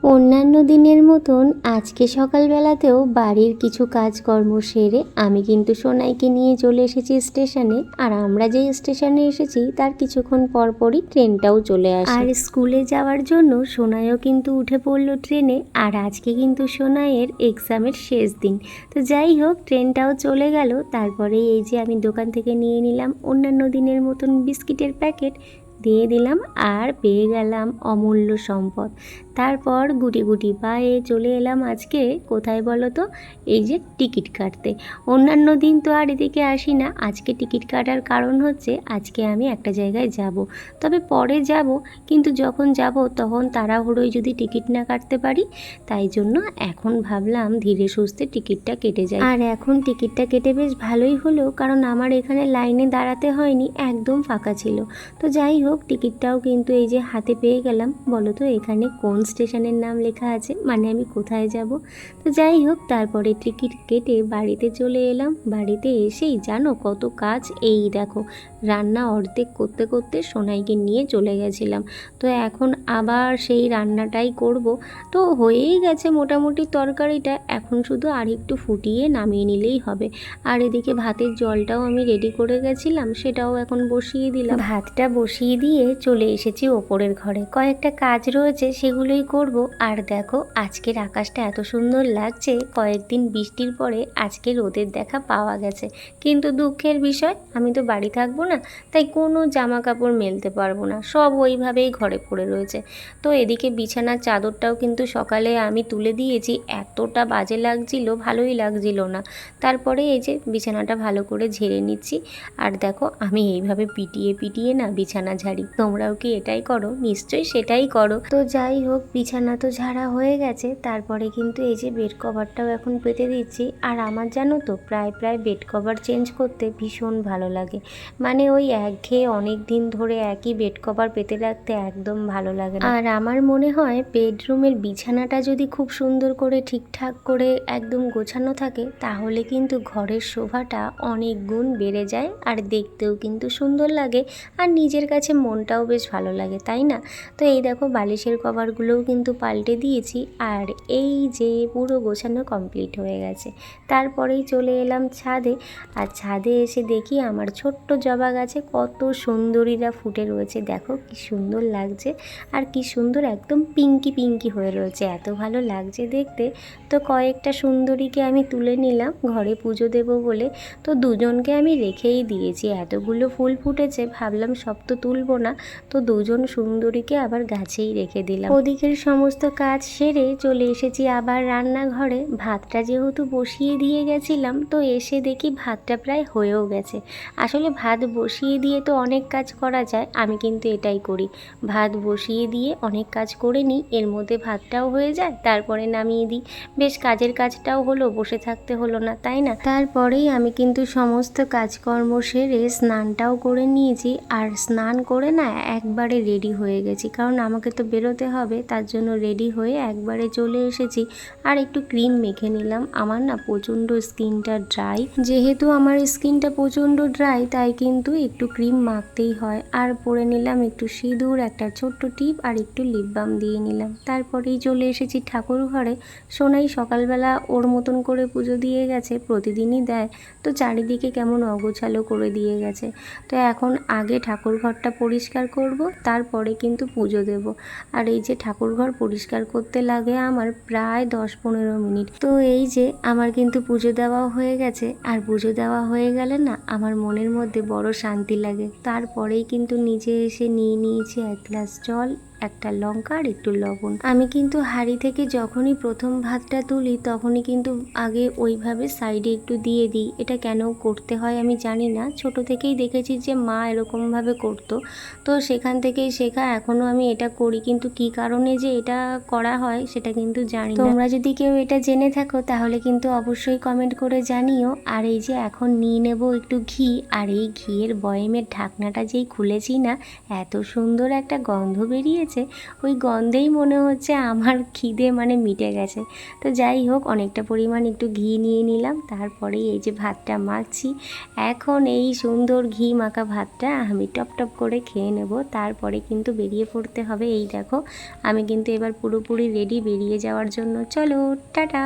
অন্যান্য দিনের মতন আজকে সকালবেলাতেও বাড়ির কিছু কাজকর্ম সেরে আমি কিন্তু সোনাইকে নিয়ে চলে এসেছি স্টেশনে। আর আমরা যেই স্টেশনে এসেছি তার কিছুক্ষণ পরপরই ট্রেনটাও চলে আসে। আর স্কুলে যাওয়ার জন্য সোনাইও কিন্তু উঠে পড়লো ট্রেনে। আর আজকে কিন্তু সোনাইয়ের এক্সামের শেষ দিন। তো যাই হোক, ট্রেনটাও চলে গেল। তারপরে এই যে আমি দোকান থেকে নিয়ে নিলাম অন্যান্য দিনের মতন বিস্কিটের প্যাকেট, দিয়ে দিলাম আর পেয়ে গেলাম অমূল্য সম্পদ। তারপর গুটি গুটি পায়ে চলে এলাম আজকে কোথায় বলো তো, এই যে টিকিট কাটতে। অন্যান্য দিন তো আর এদিকে আসি না, আজকে টিকিট কাটার কারণ হচ্ছে আজকে আমি একটা জায়গায় যাব, তবে পরে যাব, কিন্তু যখন যাব তখন তাড়াহুড়োয় যদি টিকিট না কাটতে পারি, তাই জন্য এখন ভাবলাম ধীরে সুস্থে টিকিটটা কেটে যায়। আর এখন টিকিটটা কেটে বেশ ভালোই হলো, কারণ আমার এখানে লাইনে দাঁড়াতে হয়নি, একদম ফাঁকা ছিল। তো যাই হোক, টিকিটটাও কিন্তু এই যে হাতে পেয়ে গেলাম। বলো তো এখানে কোন স্টেশনের নাম লেখা আছে, মানে আমি কোথায় যাব। তো যাই হোক, তারপরে টিকিট কেটে বাড়িতে চলে এলাম। বাড়িতে এসেই জানো কত কাজ, এই দেখো রান্না অর্ধেক করতে করতে সোনাইকে নিয়ে চলে গেছিলাম। তো এখন আবার সেই রান্নাটাই করব। তো হয়েই গেছে মোটামুটি তরকারিটা, এখন শুধু আর একটু ফুটিয়ে নামিয়ে নিলেই হবে। আর এদিকে ভাতের জলটাও আমি রেডি করে গেছিলাম, সেটাও এখন বসিয়ে দিলাম। ভাতটা বসিয়ে দিয়ে চলে এসেছি ওপরের ঘরে, কয়েকটা কাজ রয়েছে সেগুলোই করব। আর দেখো আজকের আকাশটা এত সুন্দর লাগছে, কয়েকদিন বৃষ্টির পরে আজকে রোদের দেখা পাওয়া গেছে। কিন্তু দুঃখের বিষয়, আমি তো বাড়ি থাকবো না, তাই কোনো জামা কাপড় মেলতে পারবো না, সব ওইভাবেই ঘরে পড়ে রয়েছে। তো এদিকে বিছানার চাদরটাও কিন্তু সকালে আমি তুলে দিয়েছি, এতটা বাজে লাগছিল, ভালোই লাগছিল না। তারপরে এই যে বিছানাটা ভালো করে ঝেড়ে নিচ্ছি। আর দেখো আমি এইভাবে পিটিয়ে পিটিয়ে না বিছানা ঝাড়ি, তোমরাও কি এটাই করো? নিশ্চয়ই সেটাই করো। তো যাই হোক, বিছানা তো ঝাড়া হয়ে গেছে, তারপরে কিন্তু এই যে বেড কভারটাও এখন পেতে দিচ্ছি। আর আমার জানো তো প্রায় বেড কভার চেঞ্জ করতে ভীষণ ভালো লাগে, মানে ওই একঘেয়ে অনেক দিন ধরে একই বেড কভার পেতে রাখতে একদম ভালো লাগে না। আর আমার মনে হয় বেডরুমের বিছানাটা যদি খুব সুন্দর করে ঠিকঠাক করে একদম গোছানো থাকে, তাহলে কিন্তু ঘরের শোভাটা অনেক গুণ বেড়ে যায়, আর দেখতেও কিন্তু সুন্দর লাগে, আর নিজের কাছে মনটাও বেশ ভালো লাগে, তাই না? তো এই দেখো বালিশের কভারগুলোও কিন্তু পাল্টে দিয়েছি। আর এই যে পুরো গোছানো কমপ্লিট হয়ে গেছে। তারপরেই চলে এলাম ছাদে। আর ছাদে এসে দেখি আমার ছোট্ট জবা গাছে কত সুন্দরীরা ফুটে রয়েছে, দেখো কি সুন্দর লাগছে। আর কি সুন্দর একদম পিঙ্কি পিঙ্কি হয়ে রয়েছে, এত ভালো লাগছে দেখতে। তো কয়েকটা সুন্দরীকে আমি তুলে নিলাম ঘরে পুজো দেব বলে। তো দুজনকে আমি রেখেই দিয়েছি, এতগুলো ফুল ফুটেছে, ভাবলাম সব তো তুলবো না, তো দুজন সুন্দরীকে আবার গাছেই রেখে দিলাম। ওদিকের সমস্ত কাজ সেরে চলে এসেছি আবার রান্নাঘরে। ভাতটা যেহেতু বসিয়ে দিয়ে গেছিলাম, তো এসে দেখি ভাতটা প্রায় হয়েও গেছে। আসলে ভাত বসিয়ে দিয়ে তো অনেক কাজ করা যায়, আমি কিন্তু এটাই করি, ভাত বসিয়ে দিয়ে অনেক কাজ করে নিই, এর মধ্যে ভাতটাও হয়ে যায়, তারপরে নামিয়ে দিই, বেশ কাজের কাজটাও হলো, বসে থাকতে হলো না, তাই না? তারপরেই আমি কিন্তু সমস্ত কাজকর্ম সেরে স্নানটাও করে নিয়েছি। আর স্নান করে না একবারে রেডি হয়ে গেছি, কারণ আমাকে তো বেরোতে হবে, তার জন্য রেডি হয়ে একবারে চলে এসেছি। আর একটু ক্রিম মেখে নিলাম, আমার না প্রচণ্ড স্কিনটা ড্রাই, যেহেতু আমার স্কিনটা প্রচণ্ড ড্রাই, তাই কিন্তু একটু ক্রিম মাখতেই হয়। আর পরে নিলাম একটু সিঁদুর, একটা ছোট্ট টিপ, আর একটু লিপ বাম দিয়ে নিলাম। তারপরেই চলে এসেছি ঠাকুর ঘরে। সোনাই সকালবেলা ওর মতন করে পুজো দিয়ে গেছে, প্রতিদিনই দেয়, তো চারিদিকে কেমন অগোছালো করে দিয়ে গেছে। তো এখন আগে ঠাকুর ঘরটা পরিষ্কার করব, তারপরে কিন্তু পুজো দেব। আর এই যে ঠাকুর ঘর পরিষ্কার করতে লাগে আমার প্রায় 10-15 মিনিট। তো এই যে আমার কিন্তু পুজো দেওয়া হয়ে গেছে। আর পুজো দেওয়া হয়ে গেলে না আমার মনের মধ্যে বড় শান্তি লাগে। তারপরেই কিন্তু নিচে এসে নিয়ে নিয়েছি 1 গ্লাস জল, একটা লঙ্কা আর একটু লবণ। আমি কিন্তু হাঁড়ি থেকে যখনই প্রথম ভাতটা তুলি, তখনই কিন্তু আগে ওইভাবে সাইডে একটু দিয়ে দিই। এটা কেন করতে হয় আমি জানি না, ছোট থেকেই দেখেছি যে মা এরকমভাবে করতো, তো সেখান থেকেই শেখা, এখনও আমি এটা করি, কিন্তু কি কারণে যে এটা করা হয় সেটা কিন্তু জানি না। তোমরা যদি কেউ এটা জেনে থাকো তাহলে কিন্তু অবশ্যই কমেন্ট করে জানিও। আর এই যে এখন নিয়ে নেব একটু ঘি, আর এই ঘিয়ের বয়েমের ঢাকনাটা যেই খুলেছি না, এত সুন্দর একটা গন্ধ বেরিয়েছে, এসেছে ওই গন্ধেই মনে হচ্ছে আমার খিদে মানে মিটে গেছে। তো যাই হোক, অনেকটা পরিমাণ একটু ঘি নিয়ে নিলাম, তারপরেই এই যে ভাতটা মাখছি। এখন এই সুন্দর ঘি মাখা ভাতটা আমি টপ টপ করে খেয়ে নেব, তারপরে কিন্তু বেরিয়ে পড়তে হবে। এই দেখো আমি কিন্তু এবার পুরোপুরি রেডি বেরিয়ে যাওয়ার জন্য। চলো টাটা।